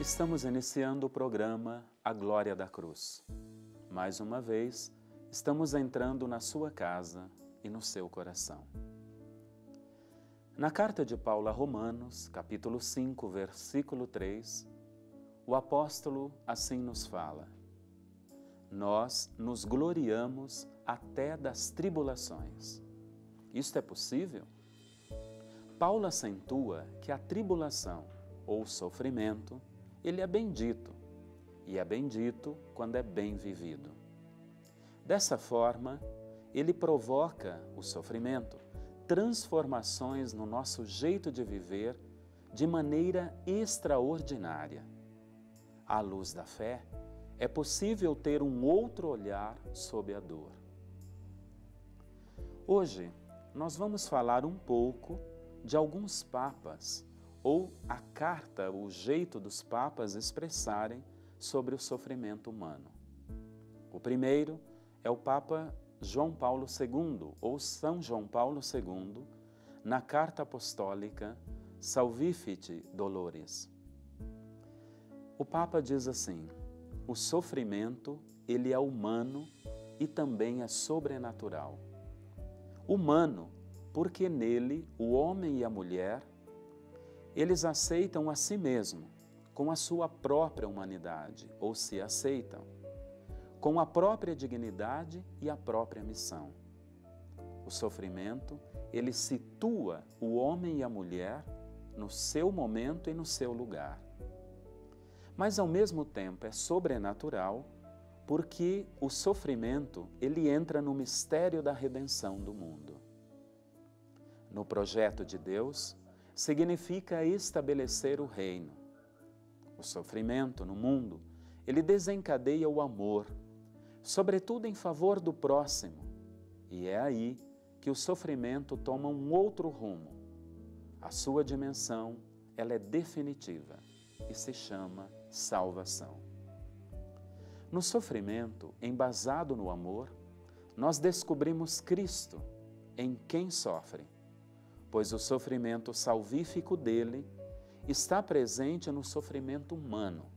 Estamos iniciando o programa A Glória da Cruz. Mais uma vez, estamos entrando na sua casa e no seu coração. Na carta de Paulo a Romanos, capítulo 5, versículo 3, o apóstolo assim nos fala: nós nos gloriamos até das tribulações. Isto é possível? Paulo acentua que a tribulação ou sofrimento, ele é bendito, e é bendito quando é bem vivido. Dessa forma, ele provoca o sofrimento, transformações no nosso jeito de viver de maneira extraordinária. À luz da fé, é possível ter um outro olhar sobre a dor. Hoje, nós vamos falar um pouco de alguns papas, ou a carta, o jeito dos papas expressarem sobre o sofrimento humano. O primeiro é o Papa João Paulo II, ou São João Paulo II, na carta apostólica Salvifici Doloris. O Papa diz assim: o sofrimento, ele é humano e também é sobrenatural. Humano, porque nele o homem e a mulher, eles aceitam a si mesmo, com a sua própria humanidade, ou se aceitam, com a própria dignidade e a própria missão. O sofrimento, ele situa o homem e a mulher no seu momento e no seu lugar. Mas ao mesmo tempo é sobrenatural, porque o sofrimento, ele entra no mistério da redenção do mundo. No projeto de Deus, significa estabelecer o reino. O sofrimento no mundo, ele desencadeia o amor, sobretudo em favor do próximo, e é aí que o sofrimento toma um outro rumo. A sua dimensão, ela é definitiva e se chama salvação. No sofrimento, embasado no amor, nós descobrimos Cristo em quem sofre, pois o sofrimento salvífico dele está presente no sofrimento humano,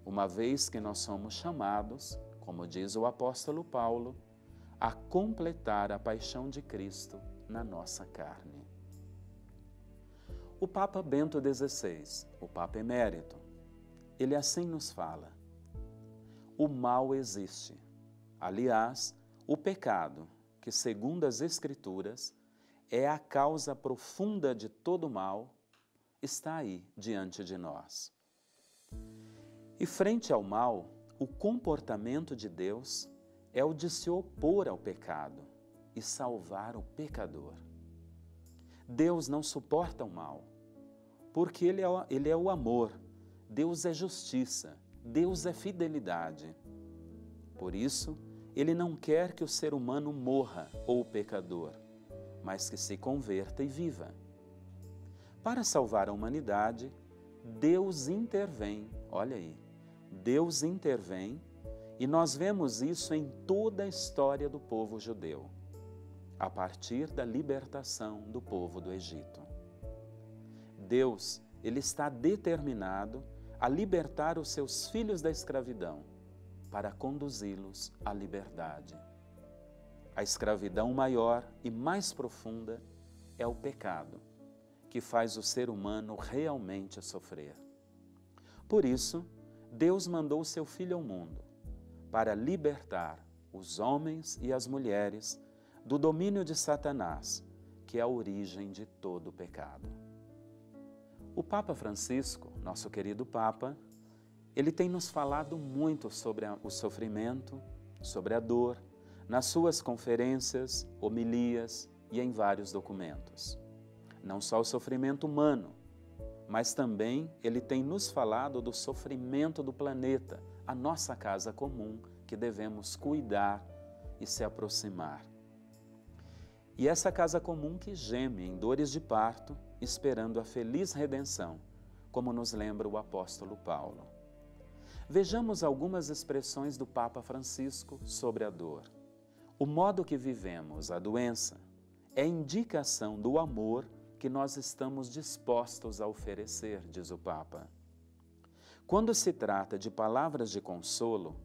uma vez que nós somos chamados, como diz o apóstolo Paulo, a completar a paixão de Cristo na nossa carne. O Papa Bento XVI, o Papa Emérito, ele assim nos fala: o mal existe. Aliás, o pecado, que segundo as Escrituras é a causa profunda de todo mal, está aí diante de nós. E frente ao mal, o comportamento de Deus é o de se opor ao pecado e salvar o pecador. Deus não suporta o mal, porque Ele é o amor, Deus é justiça, Deus é fidelidade. Por isso, Ele não quer que o ser humano morra ou o pecador, mas que se converta e viva. Para salvar a humanidade, Deus intervém, olha aí, Deus intervém, e nós vemos isso em toda a história do povo judeu, a partir da libertação do povo do Egito. Deus, ele está determinado a libertar os seus filhos da escravidão, para conduzi-los à liberdade. A escravidão maior e mais profunda é o pecado, que faz o ser humano realmente sofrer. Por isso, Deus mandou seu Filho ao mundo, para libertar os homens e as mulheres do domínio de Satanás, que é a origem de todo o pecado. O Papa Francisco, nosso querido Papa, ele tem nos falado muito sobre o sofrimento, sobre a dor, nas suas conferências, homilias e em vários documentos. Não só o sofrimento humano, mas também ele tem nos falado do sofrimento do planeta, a nossa casa comum, que devemos cuidar e se aproximar. E essa casa comum que geme em dores de parto, esperando a feliz redenção, como nos lembra o apóstolo Paulo. Vejamos algumas expressões do Papa Francisco sobre a dor. O modo que vivemos a doença é indicação do amor que nós estamos dispostos a oferecer, diz o Papa. Quando se trata de palavras de consolo,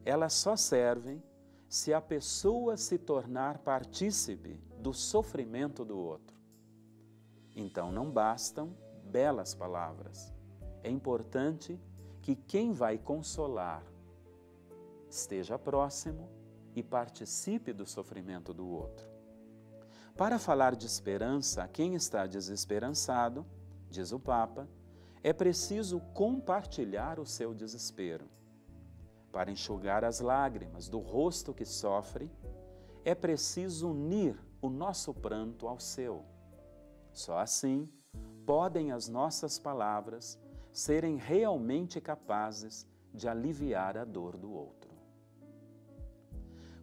elas só servem se a pessoa se tornar partícipe do sofrimento do outro. Então não bastam belas palavras. É importante que quem vai consolar esteja próximo e participe do sofrimento do outro. Para falar de esperança a quem está desesperançado, diz o Papa, é preciso compartilhar o seu desespero. Para enxugar as lágrimas do rosto que sofre, é preciso unir o nosso pranto ao seu. Só assim podem as nossas palavras serem realmente capazes de aliviar a dor do outro.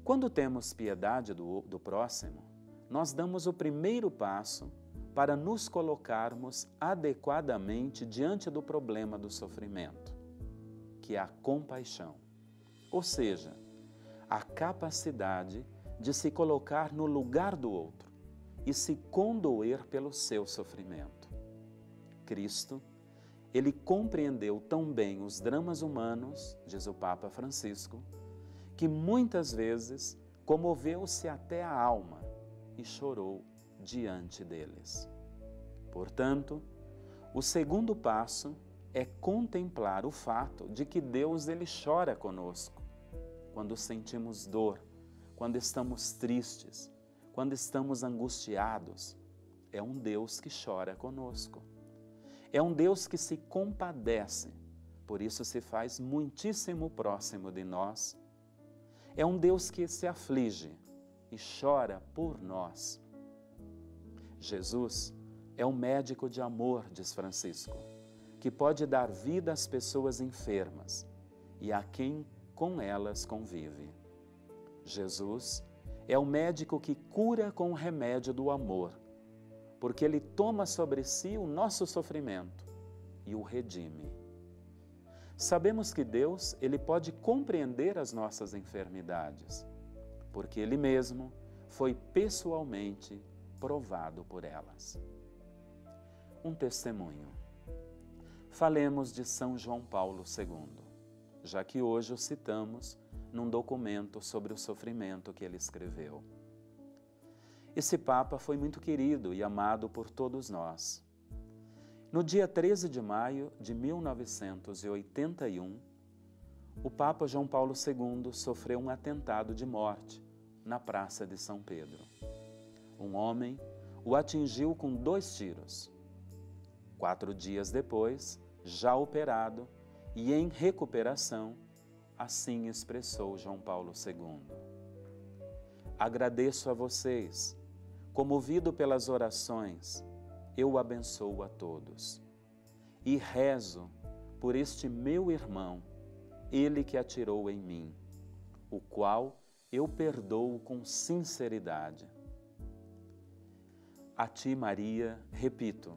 Quando temos piedade do próximo, nós damos o primeiro passo para nos colocarmos adequadamente diante do problema do sofrimento, que é a compaixão, ou seja, a capacidade de se colocar no lugar do outro e se condoer pelo seu sofrimento. Cristo, ele compreendeu tão bem os dramas humanos, diz o Papa Francisco, que muitas vezes comoveu-se até a alma e chorou diante deles. Portanto, o segundo passo é contemplar o fato de que Deus ele chora conosco quando sentimos dor, quando estamos tristes, quando estamos angustiados. É um Deus que chora conosco. É um Deus que se compadece, por isso se faz muitíssimo próximo de nós. É um Deus que se aflige e chora por nós. Jesus é um médico de amor, diz Francisco, que pode dar vida às pessoas enfermas e a quem com elas convive. Jesus é o médico que cura com o remédio do amor, porque ele toma sobre si o nosso sofrimento e o redime. Sabemos que Deus, ele pode compreender as nossas enfermidades, porque ele mesmo foi pessoalmente provado por elas. Um testemunho. Falemos de São João Paulo II, já que hoje o citamos num documento sobre o sofrimento que ele escreveu. Esse Papa foi muito querido e amado por todos nós. No dia 13 de maio de 1981, o Papa João Paulo II sofreu um atentado de morte na Praça de São Pedro. Um homem o atingiu com 2 tiros. 4 dias depois, já operado e em recuperação, assim expressou João Paulo II. Agradeço a vocês, comovido pelas orações, eu abençoo a todos. E rezo por este meu irmão, ele que atirou em mim, o qual eu perdoo com sinceridade. A ti, Maria, repito,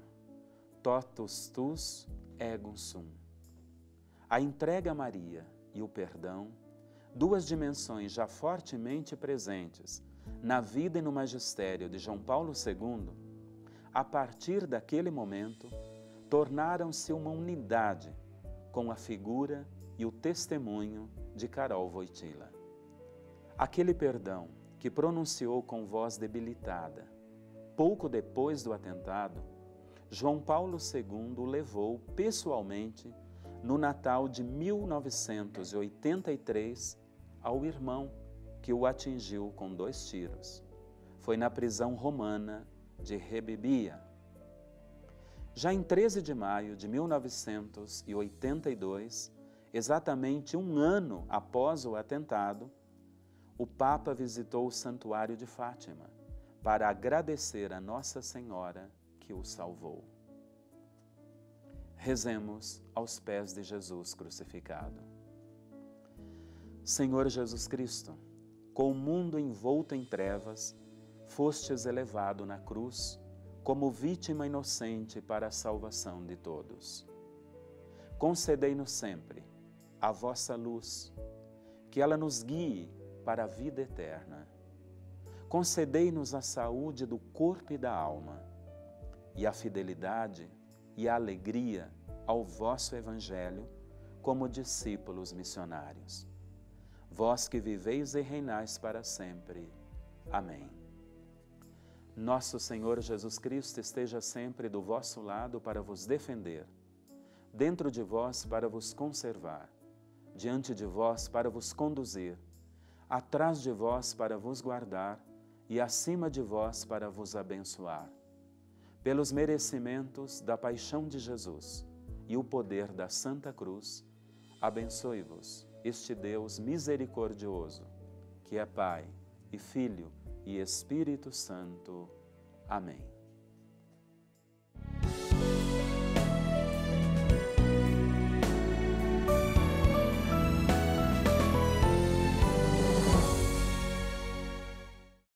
totus tus egum sum. A entrega a Maria e o perdão, 2 dimensões já fortemente presentes na vida e no magistério de João Paulo II, a partir daquele momento, tornaram-se uma unidade com a figura e o testemunho de Karol Wojtyla. Aquele perdão que pronunciou com voz debilitada, pouco depois do atentado, João Paulo II o levou pessoalmente no Natal de 1983 ao irmão que o atingiu com 2 tiros. Foi na prisão romana de Rebibbia. Já em 13 de maio de 1982, exatamente 1 ano após o atentado, o Papa visitou o Santuário de Fátima para agradecer a Nossa Senhora que o salvou. Rezemos aos pés de Jesus crucificado. Senhor Jesus Cristo, com o mundo envolto em trevas, fostes elevado na cruz como vítima inocente para a salvação de todos. Concedei-nos sempre a vossa luz, que ela nos guie para a vida eterna. Concedei-nos a saúde do corpo e da alma, e a fidelidade e a alegria ao vosso Evangelho, como discípulos missionários. Vós que viveis e reinais para sempre. Amém. Nosso Senhor Jesus Cristo esteja sempre do vosso lado para vos defender, dentro de vós para vos conservar, diante de vós para vos conduzir, atrás de vós para vos guardar e acima de vós para vos abençoar. Pelos merecimentos da paixão de Jesus e o poder da Santa Cruz, abençoe-vos este Deus misericordioso, que é Pai e Filho e Espírito Santo. Amém.